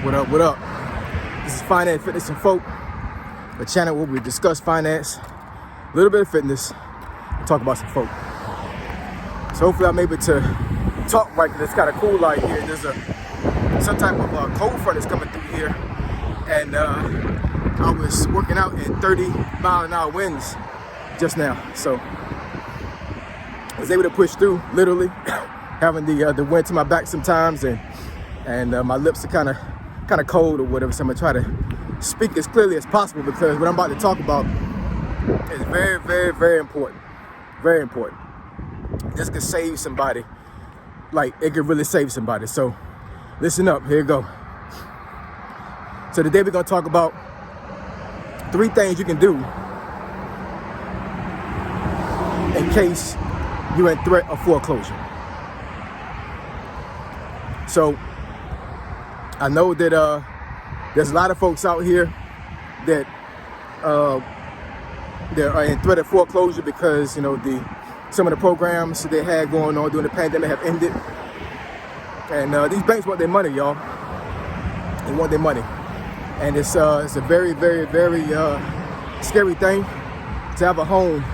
What up, what up? This is Finance, Fitness, and Folk, a channel where we discuss finance, a little bit of fitness, and talk about some folk. So hopefully I'm able to talk right, because it's kind of cool out here. There's some type of cold front is coming through here, and I was working out in 30-mile-an-hour winds just now. So I was able to push through, literally, having the wind to my back sometimes, and my lips are kind of cold or whatever, so I'm gonna try to speak as clearly as possible, because what I'm about to talk about is very, very, very important. Very important. This could save somebody. Like, it could really save somebody. So listen up, here you go. So today we're gonna talk about 3 things you can do in case you're in threat of foreclosure. So I know that there's a lot of folks out here that they're in threat of foreclosure because, you know, some of the programs they had going on during the pandemic have ended, and these banks want their money, y'all. They want their money, and it's a very, very, very scary thing to have a home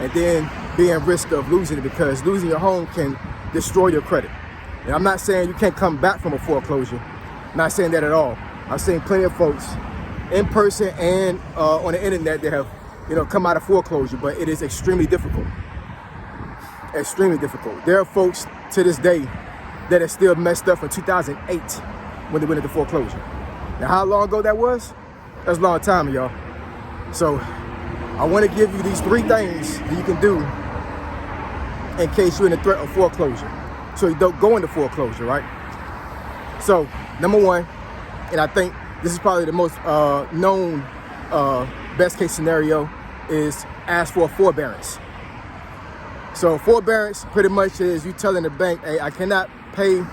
and then be at risk of losing it, because losing your home can destroy your credit. And I'm not saying you can't come back from a foreclosure. I'm not saying that at all. I've seen plenty of folks in person and on the internet that have, you know, come out of foreclosure, but it is extremely difficult. Extremely difficult. There are folks to this day that are still messed up from 2008 when they went into foreclosure. Now, how long ago that was? That's a long time, y'all. So I want to give you these 3 things that you can do in case you're in the threat of foreclosure, so you don't go into foreclosure, right? So, number 1, and I think this is probably the most known best case scenario, is ask for a forbearance. So forbearance pretty much is you telling the bank, hey, I cannot pay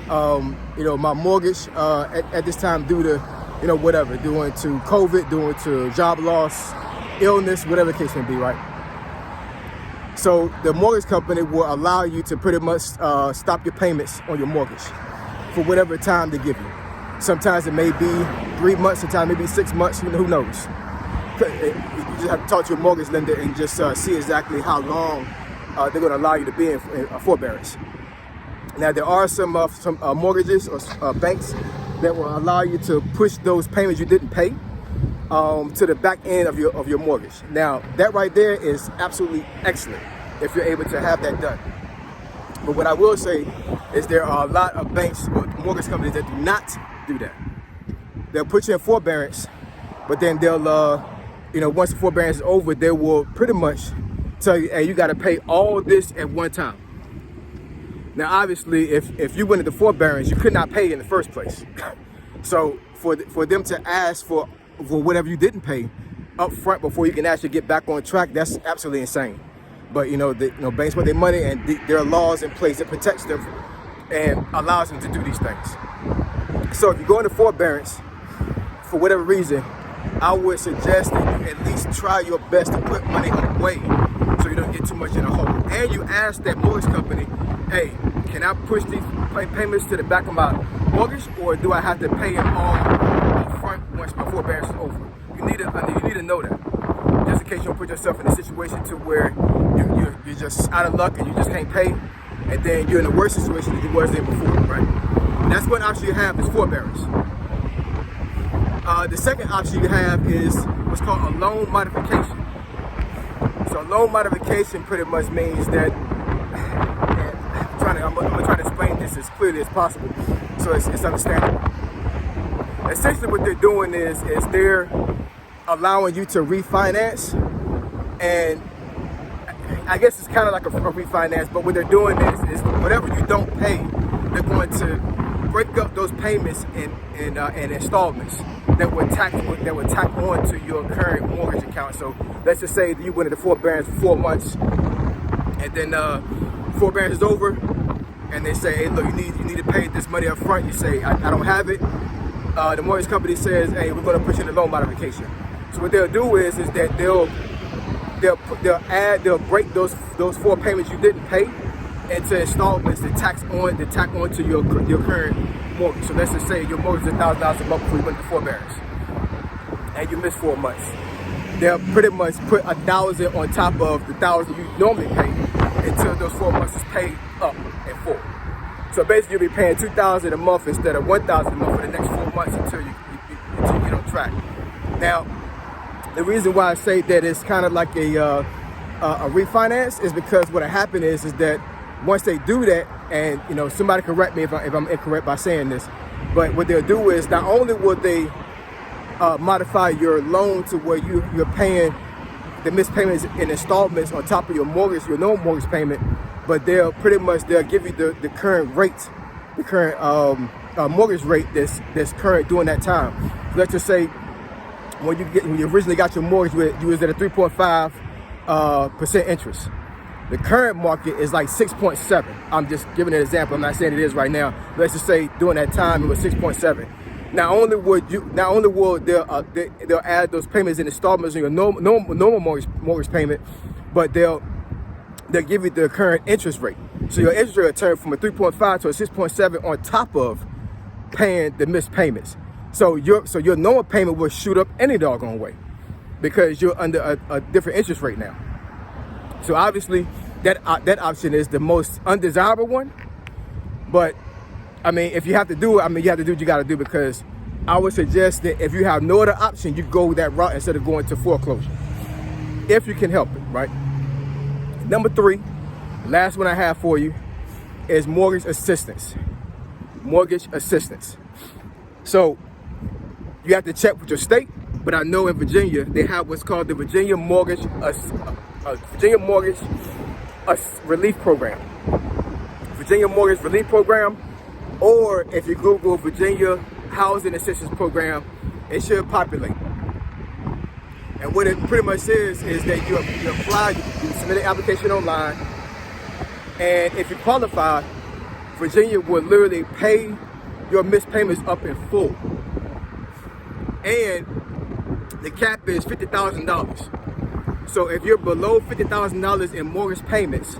my mortgage at this time due to, whatever, due to COVID, due to job loss, illness, whatever the case may be, right? So the mortgage company will allow you to pretty much stop your payments on your mortgage for whatever time they give you. Sometimes it may be 3 months, sometimes it may be 6 months, who knows? You just have to talk to your mortgage lender and just see exactly how long they're going to allow you to be in forbearance. Now, there are some mortgages or banks that will allow you to push those payments you didn't pay to the back end of your mortgage. Now, that right there is absolutely excellent if you're able to have that done. But what I will say is there are a lot of banks or mortgage companies that do not do that. They'll put you in forbearance, but then they'll, once the forbearance is over, they will pretty much tell you, hey, you got to pay all this at one time. Now, obviously, if you went into forbearance, you could not pay in the first place. So for them to ask for whatever you didn't pay up front before you can actually get back on track, that's absolutely insane. But banks want their money, and there are laws in place that protects them and allows them to do these things. So if you go into forbearance for whatever reason, I would suggest that you at least try your best to put money away so you don't get too much in a hole. And you ask that mortgage company, hey, can I push these payments to the back of my mortgage, or do I have to pay them all up front once my forbearance is over? You need to know that, just in case you don't put yourself in a situation to where you're just out of luck and you just can't pay, and then you're in a worse situation than you was in before, right? And that's one option you have is forbearance. The second option you have is what's called a loan modification. So a loan modification pretty much means that, I'm gonna try to explain this as clearly as possible so it's understandable. Essentially what they're doing is they're allowing you to refinance, and I guess it's kind of like a refinance, but what they're doing is whatever you don't pay, they're going to break up those payments in installments that would tack on to your current mortgage account. So let's just say that you went into forbearance for 4 months, and then forbearance is over, and they say, hey, look, you need to pay this money up front. You say, I don't have it. The mortgage company says, hey, we're going to put you in a loan modification. So what they'll do is that they'll break those 4 payments you didn't pay into installments to tack on to your current mortgage. So let's just say your mortgage is $1,000 a month before you went to forbearance, and you missed 4 months. They'll pretty much put $1,000 on top of the $1,000 you normally pay until those 4 months is paid up in full. So basically, you'll be paying $2,000 a month instead of $1,000 a month for the next 4 months until you get on track. Now, the reason why I say that it's kind of like a refinance is because what happened is that once they do that, and somebody correct me if I'm incorrect by saying this, but what they'll do is not only will they modify your loan to where you're paying the missed payments in installments on top of your mortgage, your normal mortgage payment, but they'll give you the current rate, the current mortgage rate that's current during that time. So let's just say when you originally got your mortgage, you was at a 3.5% interest. The current market is like 6.7. I'm just giving an example. I'm not saying it is right now. Let's just say during that time it was 6.7. Not only will they'll add those payments in installments in your normal mortgage payment, but they'll give you the current interest rate. So your interest rate will turn from a 3.5 to a 6.7 on top of paying the missed payments. So your normal payment will shoot up any doggone way because you're under a different interest rate now. So obviously that option is the most undesirable one. But I mean, if you have to do it, you have to do what you got to do, because I would suggest that if you have no other option, you go that route instead of going to foreclosure, if you can help it, right? Number 3, last one I have for you, is mortgage assistance. Mortgage assistance. So you have to check with your state, but I know in Virginia they have what's called the Virginia Mortgage Relief Program. Virginia Mortgage Relief Program, or if you Google Virginia Housing Assistance Program, it should populate. And what it pretty much is that you apply, you submit an application online, and if you qualify, Virginia will literally pay your missed payments up in full. And the cap is $50,000. So if you're below $50,000 in mortgage payments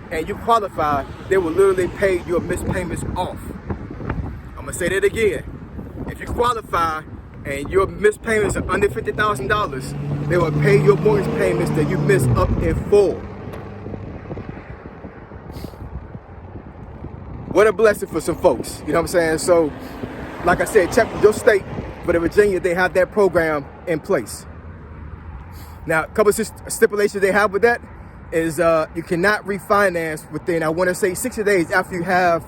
and you qualify, they will literally pay your missed payments off. I'm gonna say that again. If you qualify and your missed payments are under $50,000, they will pay your mortgage payments that you missed up in full. What a blessing for some folks, you know what I'm saying? So, like I said, check with your state, but in Virginia, they have that program in place. Now, a couple of stipulations they have with that is you cannot refinance within, I want to say, 60 days after you have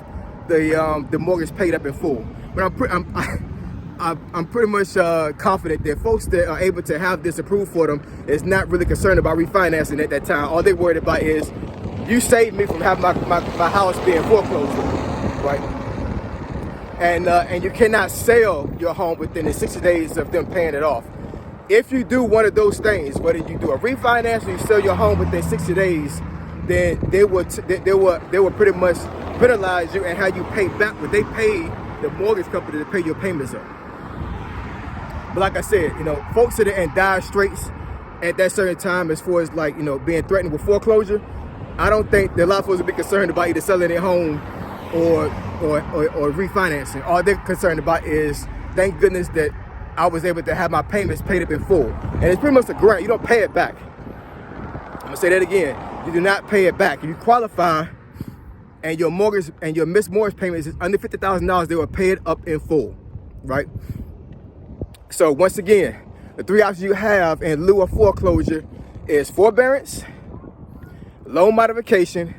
the mortgage paid up in full. But I'm pretty much confident that folks that are able to have this approved for them is not really concerned about refinancing at that time. All they're worried about is, you saved me from having my house being foreclosed on, right? And you cannot sell your home within the 60 days of them paying it off. If you do one of those things, whether you do a refinance or you sell your home within 60 days, then they will pretty much penalize you and have you pay back what they paid the mortgage company to pay your payments up. But like I said, folks that are in dire straits at that certain time, as far as being threatened with foreclosure, I don't think that a lot of folks will be concerned about either selling their home or refinancing. All they're concerned about is, thank goodness that I was able to have my payments paid up in full. And it's pretty much a grant. You don't pay it back. I'm gonna say that again. You do not pay it back. If you qualify and your mortgage and your missed mortgage payments is under $50,000, they will pay it up in full, right? So once again, the 3 options you have in lieu of foreclosure is forbearance, loan modification,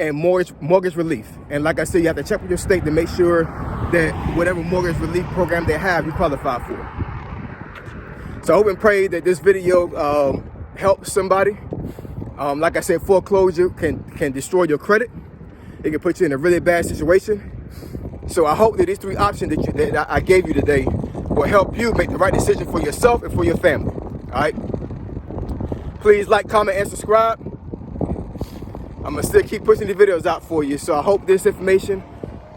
and mortgage relief. And like I said, you have to check with your state to make sure that whatever mortgage relief program they have, you qualify for. So I hope and pray that this video helps somebody. Like I said, foreclosure can destroy your credit. It can put you in a really bad situation. So I hope that these 3 options that I gave you today will help you make the right decision for yourself and for your family. All right. Please like, comment, and subscribe. I'm gonna still keep pushing the videos out for you. So I hope this information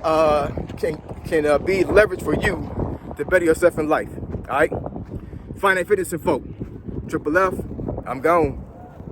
can be leveraged for you to better yourself in life. All right. Finance, fitness, and folk. Triple F. I'm gone.